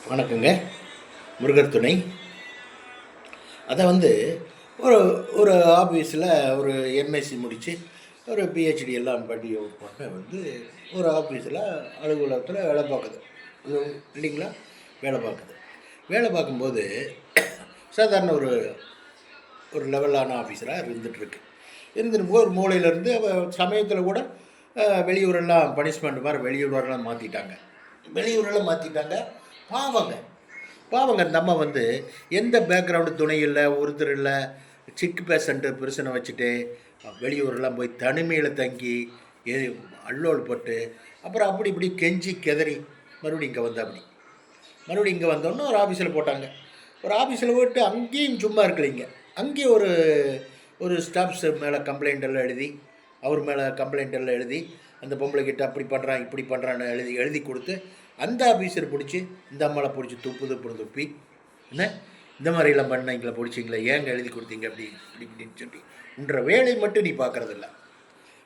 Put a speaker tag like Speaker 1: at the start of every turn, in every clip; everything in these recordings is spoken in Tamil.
Speaker 1: வணக்கங்க. முருகர் துணை. அதை ஒரு ஒரு ஆஃபீஸில் ஒரு எம்எஸ்சி முடித்து ஒரு பிஹெச்டி எல்லாம் பண்ணி ஒரு பொண்ணை ஒரு ஆஃபீஸில் அலுவலகத்தில் வேலை பார்க்குது. இது இல்லைங்களா? வேலை பார்க்குது. வேலை பார்க்கும்போது சாதாரண ஒரு ஒரு லெவலான ஆஃபீஸராக இருந்துகிட்ருக்கு. இருந்துட்டு ஒரு மூலையிலேருந்து சமயத்தில் கூட வெளியூரெல்லாம் பனிஷ்மெண்ட் மாதிரி வெளியூரெல்லாம் மாற்றிட்டாங்க. வெளியூரெல்லாம் மாற்றிட்டாங்க. பாவங்க பாவங்க அந்த அம்மா எந்த பேக்ரவுண்டு துணை இல்லை, ஒருத்தர் இல்லை, சிக்கு பேஷண்ட்டு பிரச்சனை வச்சுட்டு வெளியூரெல்லாம் போய் தனிமையில் தங்கி அல்லோல் போட்டு அப்புறம் அப்படி இப்படி கெஞ்சி கெதறி மறுபடியும் இங்கே வந்தோன்னே ஒரு ஆஃபீஸில் போட்டாங்க. ஒரு ஆஃபீஸில் போட்டு அங்கேயும் சும்மா இருக்கலைங்க. அங்கேயும் ஒரு ஸ்டாஃப்ஸ் மேலே கம்ப்ளைண்ட் எல்லாம் எழுதி, அவர் மேலே கம்ப்ளைண்ட் எல்லாம் எழுதி, அந்த பொம்பளைக்கிட்ட அப்படி பண்ணுறான் இப்படி பண்ணுறான்னு எழுதி கொடுத்து அந்த ஆஃபீஸர் பிடிச்சி இந்த அம்மாவை பிடிச்சி துப்பி என்ன இந்த மாதிரிலாம் பண்ணீங்களா, பிடிச்சிங்களா, ஏங்க எழுதி கொடுத்தீங்க அப்படி இப்படின்னு சொல்லி உன்ற வேலை மட்டும் நீ பார்க்குறதில்ல.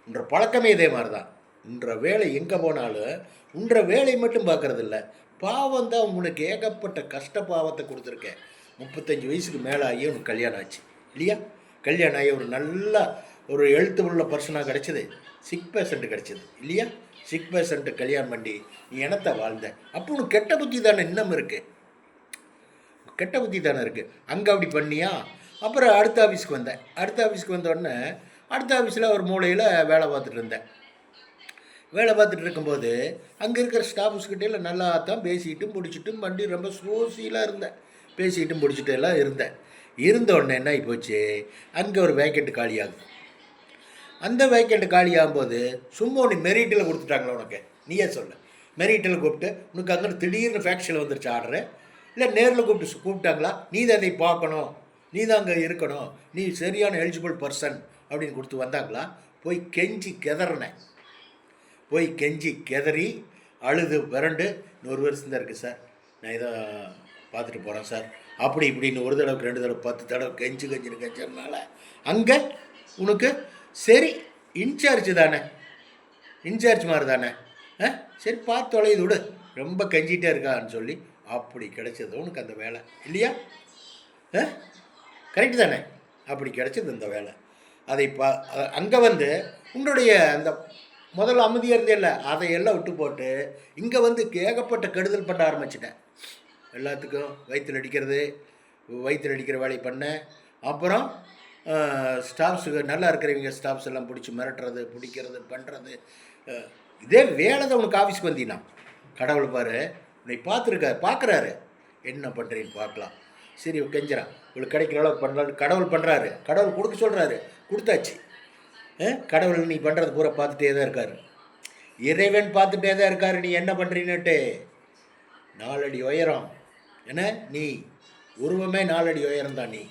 Speaker 1: உன்ற பழக்கமே இதே மாதிரி தான். உன்ற வேலை எங்கே போனாலும் உன்ற வேலை மட்டும் பார்க்குறதில்ல. பாவம் தான் உனக்கு ஏகப்பட்ட கஷ்ட பாவத்தை கொடுத்துருக்கேன். 35 வயசுக்கு மேலே ஆகி உனக்கு கல்யாணம் ஆச்சு இல்லையா? கல்யாணம் ஆகி ஒரு நல்ல ஒரு எழுத்து உள்ள பர்சனாக கிடச்சிது, சிக் பேஷண்ட்டு கிடச்சிது இல்லையா? சிக் பேஷண்ட்டு கல்யாணம் பண்ணி நீ இனத்தை வாழ்ந்த. அப்போ உனக்கு கெட்ட புத்தி தானே இன்னும் இருக்குது, கெட்ட புத்தி தானே இருக்குது. அங்கே அப்படி பண்ணியா? அப்புறம் அடுத்த ஆஃபீஸ்க்கு வந்தேன். அடுத்த ஆஃபீஸ்க்கு வந்தோடனே அடுத்த ஆஃபீஸில் ஒரு மூலையில் வேலை பார்த்துட்டு இருந்தேன். வேலை பார்த்துட்டு இருக்கும்போது அங்கே இருக்கிற ஸ்டாஃப்ஸ்கிட்டையில் நல்லா தான் பேசிக்கிட்டும் பிடிச்சிட்டும் பண்ணி ரொம்ப சோசியலாக இருந்தேன். பேசிக்கிட்டும் பிடிச்சிட்டு எல்லாம் இருந்தோடனே என்ன ஆகி போச்சு, அங்கே ஒரு வேக்கெண்ட் காலியாகும். அந்த வேக்கெண்ட் காலியாகும்போது சும்மா நீ மெரிட்டில் கொடுத்துட்டாங்களா உனக்கு? நீயே சொல்ல. மெரிட்டில் கூப்பிட்டு உனக்கு அங்கே திடீர்னு ஃபேக்ஷனில் வந்துருச்சு ஆர்டரு, இல்லை நேரில் கூப்பிட்டாங்களா, நீ தான் அதை பார்க்கணும், நீ தான் அங்கே இருக்கணும், நீ சரியான எலிஜிபிள் பர்சன் அப்படின்னு கொடுத்து வந்தாங்களா? போய் கெஞ்சி கெதறி அழுது விரண்டு 100 வருஷம் தான் இருக்குது சார், நான் இதை பார்த்துட்டு போகிறேன் சார், அப்படி இப்படின்னு ஒரு தடவை 2 தடவை 10 தடவை கெஞ்சதுனால அங்கே உனக்கு சரி இன்சார்ஜ் மாதிரி தானே, சரி பார்த்து தொலைது விடு, ரொம்ப கெஞ்சிகிட்டே இருக்கான்னு சொல்லி அப்படி கிடைச்சது உனக்கு அந்த வேலை இல்லையா? கரெக்டு தானே? அப்படி கிடைச்சது இந்த வேலை. அதை அங்கே உன்னுடைய அந்த முதல்ல அமைதியாக இருந்தே இல்லை, அதையெல்லாம் விட்டு போட்டு இங்கே ஏகப்பட்ட கெடுதல் பண்ண ஆரம்பிச்சிட்டேன். எல்லாத்துக்கும் வயிற்றில் அடிக்கிற வேலையை பண்ணேன். அப்புறம் ஸ்டாஃப்ஸுக்கு நல்லா இருக்கிறவங்க ஸ்டாஃப்ஸ் எல்லாம் பிடிச்சி மிரட்டுறது, பிடிக்கிறது, பண்ணுறது. இதே வேலை தான் உனக்கு ஆஃபீஸ்க்கு வந்தீங்கன்னா கடவுள் பாரு உன்னை பார்க்குறாரு, என்ன பண்ணுறீன்னு பார்க்கலாம். சரி கெஞ்சுறான், இவளுக்கு கிடைக்கிற அளவுக்கு பண்ணுறாரு, கடவுள் பண்ணுறாரு, கடவுள் கொடுக்க சொல்கிறாரு, கொடுத்தாச்சு. கடவுள் நீ பண்ணுறது பூரா பார்த்துட்டே தான் இருக்கார், இறைவன் பார்த்துட்டே தான் இருக்கார். நீ என்ன பண்ணுறீன்னுட்டு 4 அடி உயரம், என்ன நீ உருவமே 4 அடி உயரம் தான். நீ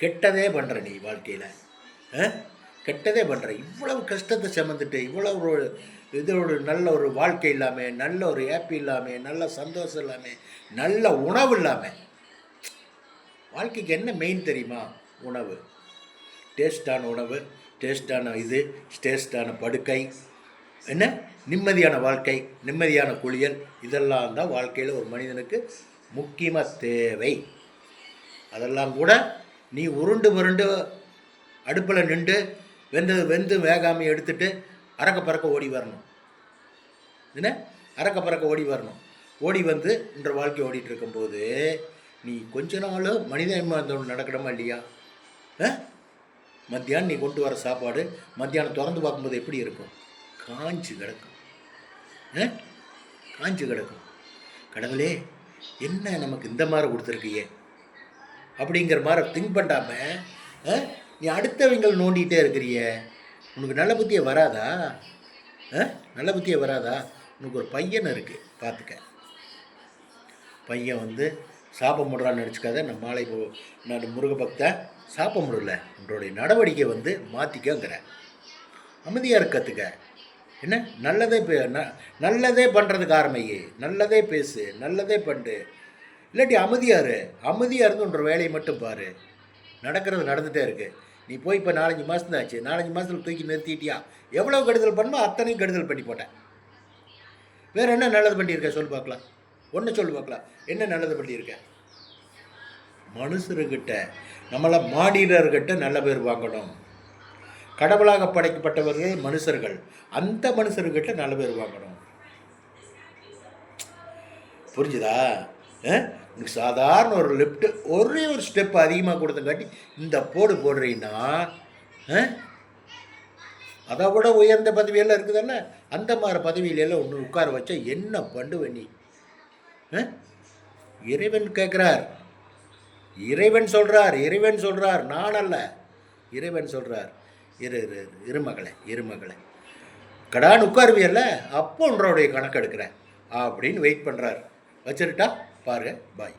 Speaker 1: கெட்டதே பண்ணுற, நீ வாழ்க்கையில் கெட்டதே பண்ணுற. இவ்வளவு கஷ்டத்தை சுமந்துட்டு இவ்வளவு இதோட நல்ல ஒரு வாழ்க்கை இல்லாமல், நல்ல ஒரு ஹாப்பி இல்லாமல், நல்ல சந்தோஷம் இல்லாமல், நல்ல உணவு இல்லாமல். வாழ்க்கைக்கு என்ன மெயின் தெரியுமா? உணவு. டேஸ்டான உணவு, டேஸ்டான டேஸ்டான படுக்கை, என்ன நிம்மதியான வாழ்க்கை, நிம்மதியான குளியல், இதெல்லாம் தான் வாழ்க்கையில் ஒரு மனிதனுக்கு முக்கியமாக தேவை. அதெல்லாம் கூட நீ உருண்டு அடுப்பில் நின்று வெந்து வேகாமை எடுத்துட்டு அறக்க பறக்க ஓடி வரணும். என்ன அறக்க பறக்க ஓடி வரணும். ஓடி இன்ற வாழ்க்கை ஓடிட்டு இருக்கும்போது நீ கொஞ்ச நாள் மனிதன் நடக்கணுமா இல்லையா? மத்தியானம் நீ கொண்டு வர சாப்பாடு மத்தியானம் திறந்து பார்க்கும்போது எப்படி இருக்கும்? காஞ்சி கிடக்கும். கடவுளே என்ன நமக்கு இந்த மாதிரி கொடுத்துருக்கியே அப்படிங்கிற மாதிரி திங்க் பண்ணாமல் நீ அடுத்தவங்களை நோண்டிகிட்டே இருக்கிறிய. உனக்கு நல்ல புத்தியே வராதா? உனக்கு ஒரு பையன் இருக்குது, பார்த்துக்க. பையன் சாபம் முடுறான்னு நினச்சிக்காத. நான் முருக பக்தா சாப்பம் முடல, உன்னுடைய நடவடிக்கை மாற்றிக்கங்கிற. அமைதியாக கற்றுக்க. என்ன நல்லதே பண்ணுறதுக்கு ஆரம்பியே, நல்லதே பேசு, நல்லதே பண்ணு. இல்லாட்டி அமைதியாக இருந்து உன்ற வேலையை மட்டும் பாரு. நடக்கிறது நடந்துகிட்டே இருக்குது. நீ போய் இப்போ 4-5 மாதம் தான் ஆச்சு. 4-5 மாதத்தில் தூக்கி நிறுத்திட்டியா? எவ்வளோ கெடுதல் பண்ணுமோ அத்தனையும் கெடுதல் பண்ணி போட்டேன். வேறு என்ன நல்லது பண்ணியிருக்க சொல்லு பார்க்கலாம். ஒன்று சொல்லு பார்க்கலாம், என்ன நல்லது பண்ணியிருக்க? மனுஷர்கிட்ட, நம்மளை மானிடர்கிட்ட நல்ல பேர் வாங்கணும். கடவுளாக படைக்கப்பட்டவர்கள் மனுஷர்கள், அந்த மனுஷர்கிட்ட நல்ல பேர் வாங்கணும். புரிஞ்சுதா? உனக்கு சாதாரண ஒரு லிஃப்ட்டு ஒரே ஒரு ஸ்டெப் அதிகமாக கொடுத்தங்காட்டி இந்த போடுறீங்கன்னா, அதை விட உயர்ந்த பதவியெல்லாம் இருக்குதுல்ல, அந்த மாதிரி பதவியிலெல்லாம் ஒன்று உட்கார வச்சா என்ன பண்ணுவ நீ? இறைவன் கேட்குறார், இறைவன் சொல்கிறார், நான் அல்ல, இறைவன் சொல்கிறார். இருமகளை கடான்னு உட்காருவியல்ல, அப்போ உன்னுடைய கணக்கு எடுக்கிறேன் அப்படின்னு வெயிட் பண்ணுறார். வச்சுருட்டா பாருங்க. பாய்.